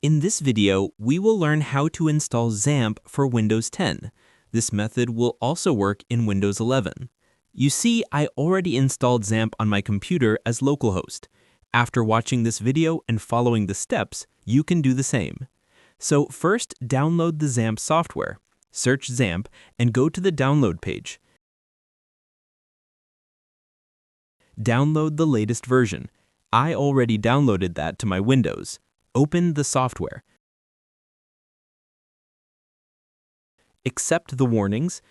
In this video, we will learn how to install XAMPP for Windows 10. This method will also work in Windows 11. You see, I already installed XAMPP on my computer as localhost. After watching this video and following the steps, you can do the same. So first, download the XAMPP software. Search XAMPP and go to the download page. Download the latest version. I already downloaded that to my Windows. Open the software. Accept the warnings.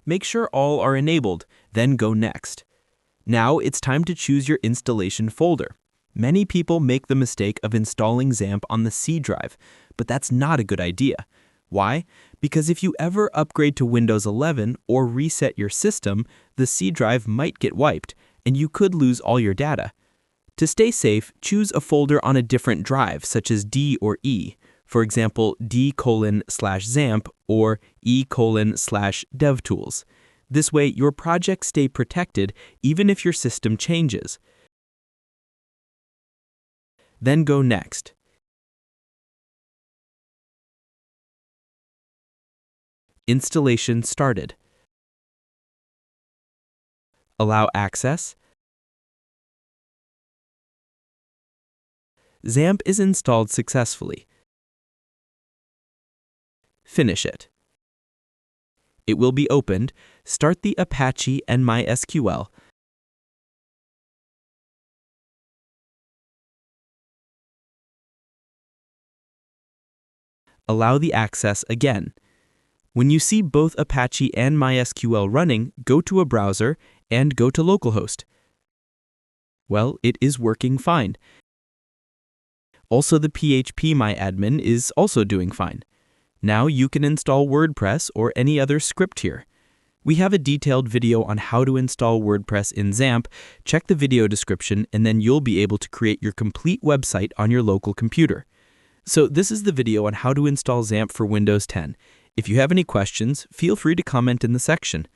Make sure all are enabled, then go next. Now it's time to choose your installation folder. Many people make the mistake of installing XAMPP on the C drive, but that's not a good idea. Why? Because if you ever upgrade to Windows 11 or reset your system, the C drive might get wiped, and you could lose all your data. To stay safe, choose a folder on a different drive, such as D or E. For example, D:/XAMPP or E:/DevTools. This way, your projects stay protected even if your system changes. Then go next. Installation started. Allow access. XAMPP is installed successfully. Finish it. It will be opened. Start the Apache and MySQL. Allow the access again. When you see both Apache and MySQL running, go to a browser and go to Localhost. Well, it is working fine. Also, the phpMyAdmin is also doing fine. Now you can install WordPress or any other script here. We have a detailed video on how to install WordPress in XAMPP. Check the video description and then you'll be able to create your complete website on your local computer. So this is the video on how to install XAMPP for Windows 10. If you have any questions, feel free to comment in the section.